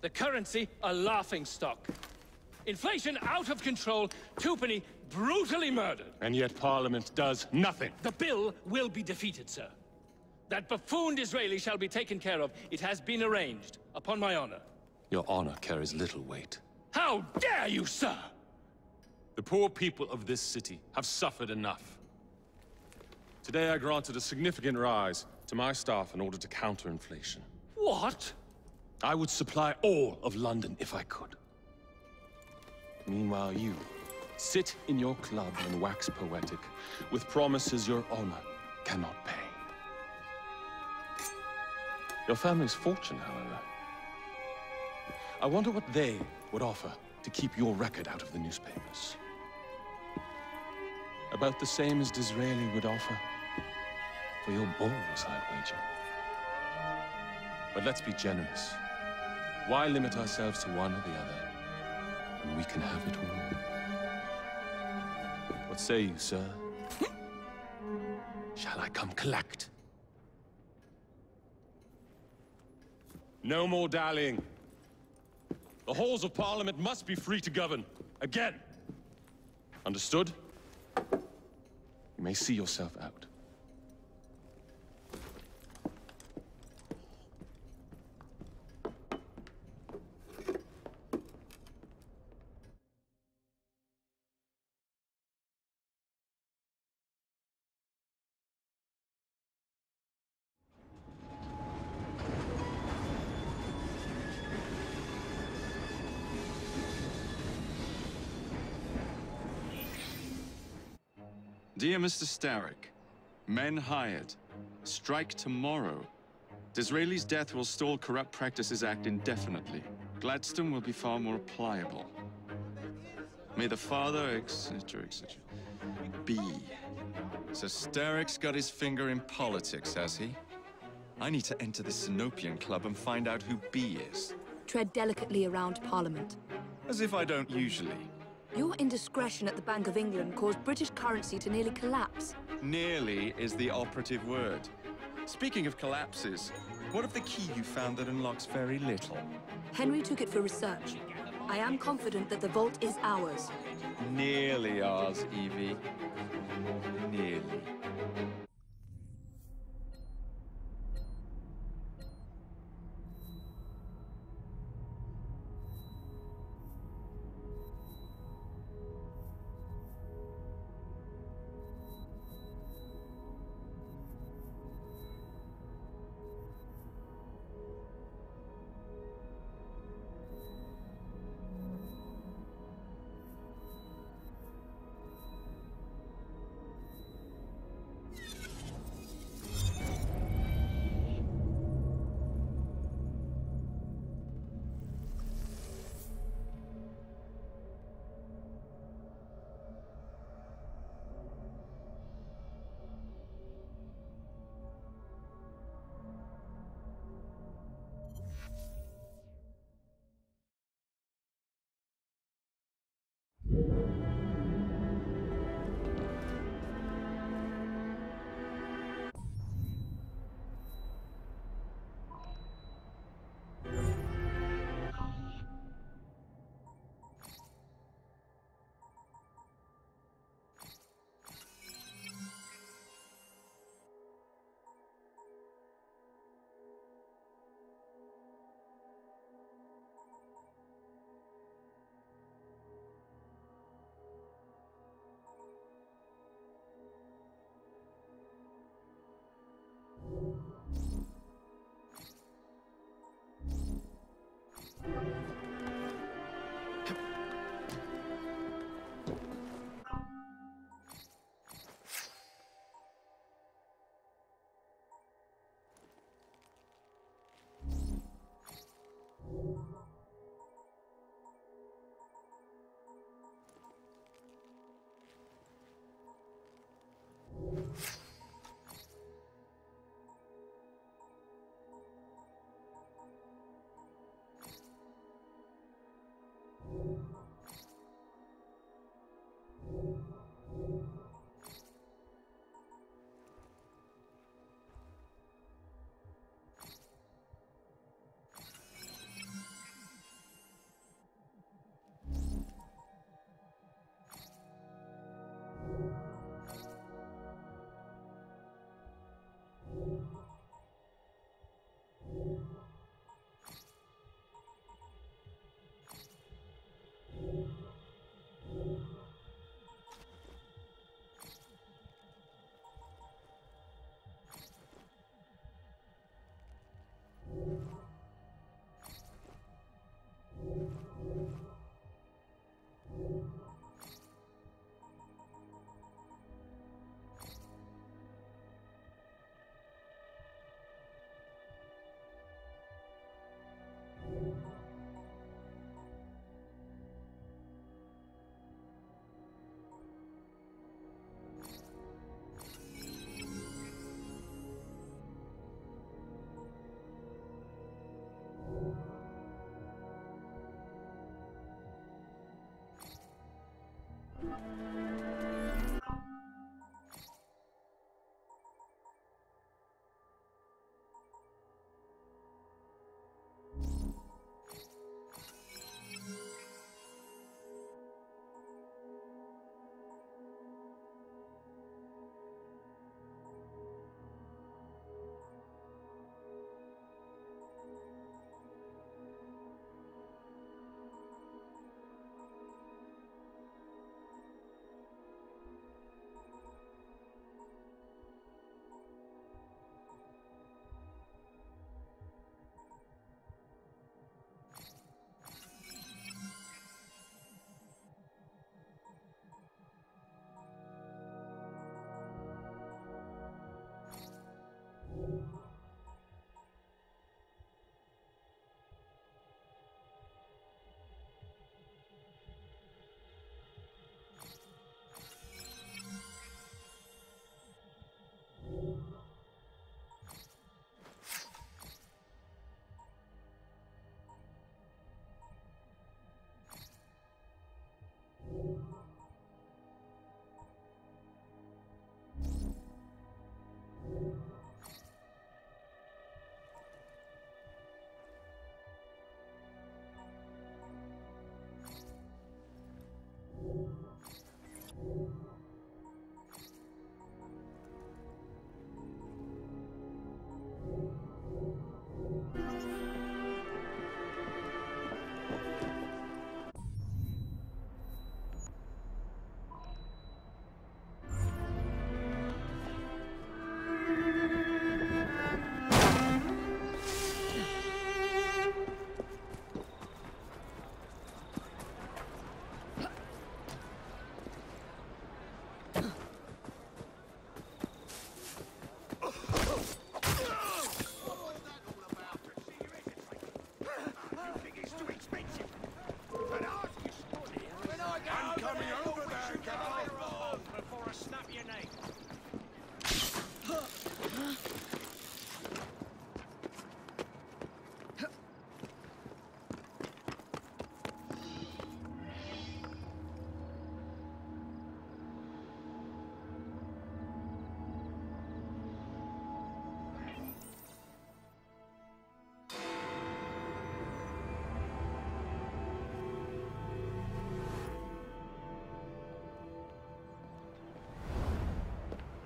The currency a laughingstock. Inflation out of control, Tupany brutally murdered. And yet Parliament does nothing. The bill will be defeated, sir. That buffoon Disraeli shall be taken care of. It has been arranged, upon my honor. Your honor carries little weight. How dare you, sir! The poor people of this city have suffered enough. Today I granted a significant rise to my staff in order to counter inflation. What? I would supply all of London if I could. Meanwhile, you sit in your club and wax poetic with promises your honor cannot pay. Your family's fortune, however. I wonder what they would offer to keep your record out of the newspapers. About the same as Disraeli would offer for your balls, I'd wager. But let's be generous. Why limit ourselves to one or the other when we can have it all? What say you, sir? Shall I come collect? No more dallying. The halls of Parliament must be free to govern. Again. Understood? You may see yourself out. Dear Mr. Starrick, men hired. Strike tomorrow. Disraeli's death will stall Corrupt Practices Act indefinitely. Gladstone will be far more pliable. May the father, etc., etc. B. So Starrick's got his finger in politics, has he? I need to enter the Sinopian Club and find out who B is. Tread delicately around Parliament. As if I don't usually. Your indiscretion at the Bank of England caused British currency to nearly collapse. Nearly is the operative word. Speaking of collapses, what of the key you found that unlocks very little? Henry took it for research. I am confident that the vault is ours. Nearly ours, Evie. Nearly.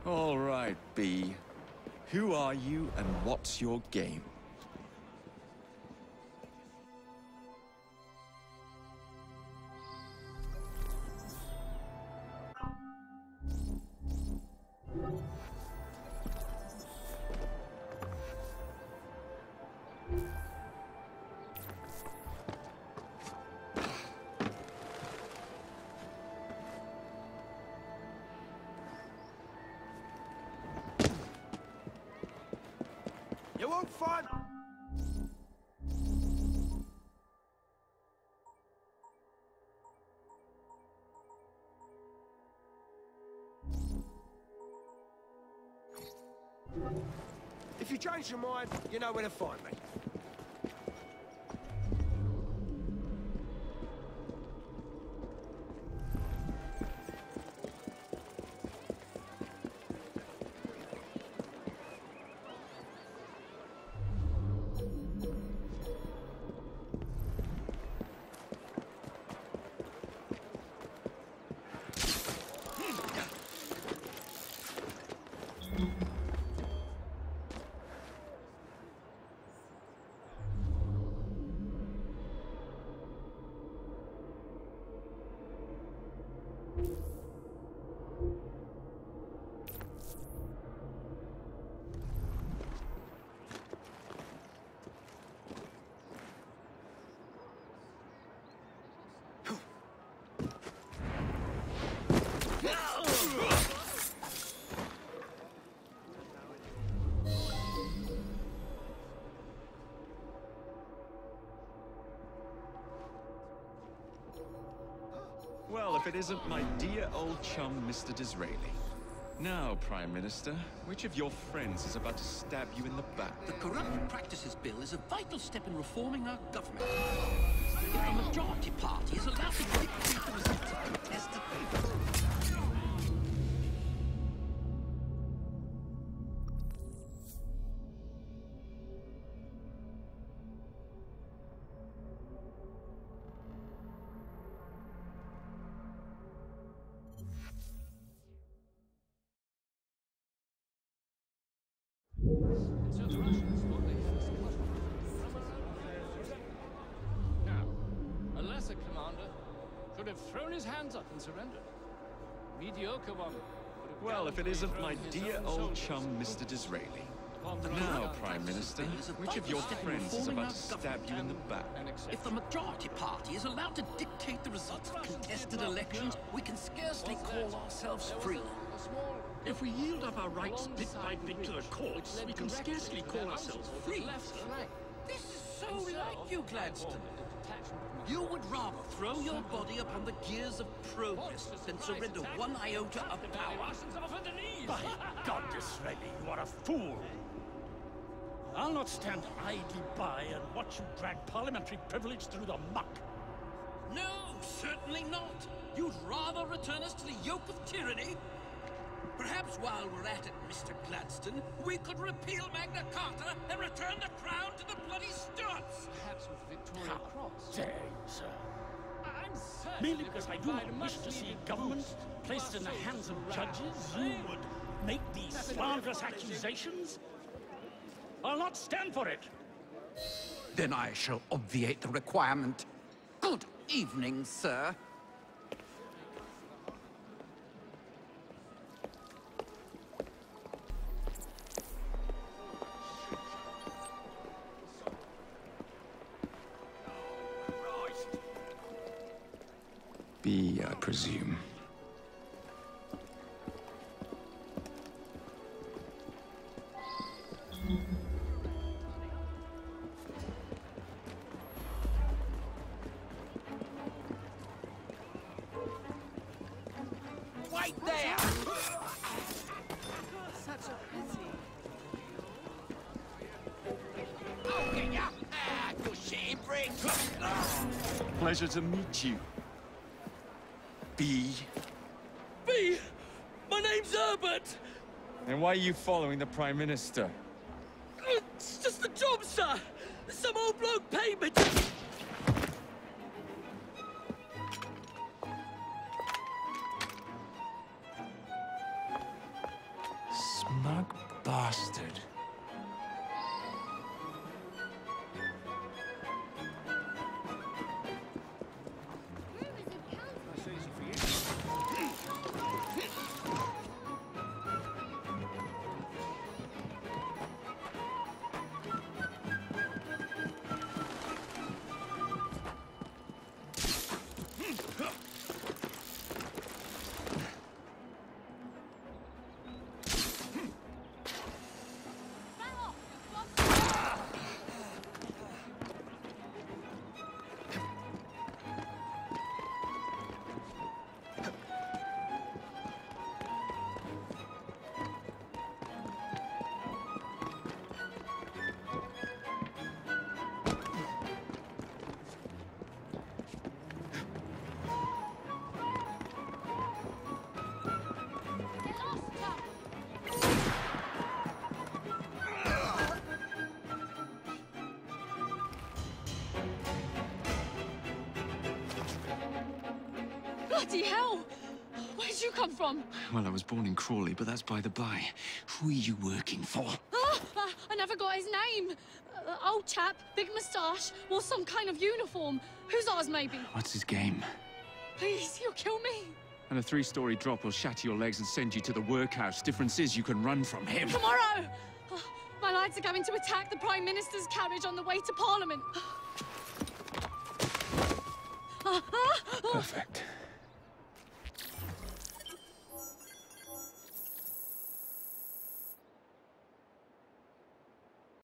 All right, B. Who are you and what's your game? You won't find... If you change your mind, you know where to find me. Well, if it isn't my dear old chum, Mr. Disraeli. Now, Prime Minister, which of your friends is about to stab you in the back? The Corrupt Practices Bill is a vital step in reforming our government. If the majority party is allowed to dictate the results of contested votes, thrown his hands up and surrendered. Mediocre one. Well, if it isn't my dear old chum, Mr. Disraeli. Now, Prime Minister, which of your friends is about to stab you in the back? If the majority party is allowed to dictate the results of contested elections, we can scarcely call ourselves free. If we yield up our rights bit by bit to the courts, we can scarcely call ourselves free. This is so like you, Gladstone. You would rather throw your body upon the gears of progress than surrender one iota of power. By God, Disraeli, you are a fool! I'll not stand idly by and watch you drag parliamentary privilege through the muck. No, certainly not. You'd rather return us to the yoke of tyranny? Perhaps while we're at it, Mr. Gladstone, we could repeal Magna Carta and return the crown to the bloody Stuarts! Perhaps with Victoria How Cross. dare you, sir? I'm certain Merely it because would I do provide not a wish to much-needed see government boost. placed in the hands of judges, you would make these slanderous accusations? I'll not stand for it! Then I shall obviate the requirement. Good evening, sir. B, I presume. Wait there! Such a pity. I'll get ya! Ah, good shit, Brick! Pleasure to meet you. B. B! My name's Herbert! And why are you following the Prime Minister? It's just the job, sir! Some old bloke paid me to... Smug bastard. Bloody hell! Where'd you come from? Well, I was born in Crawley, but that's by the by. Who are you working for? I never got his name. Old chap, big moustache, wore some kind of uniform. Who's ours, maybe? What's his game? Please, you'll kill me. And a 3-story drop will shatter your legs and send you to the workhouse. Difference is you can run from him. Tomorrow! My lads are going to attack the Prime Minister's carriage on the way to Parliament. Perfect.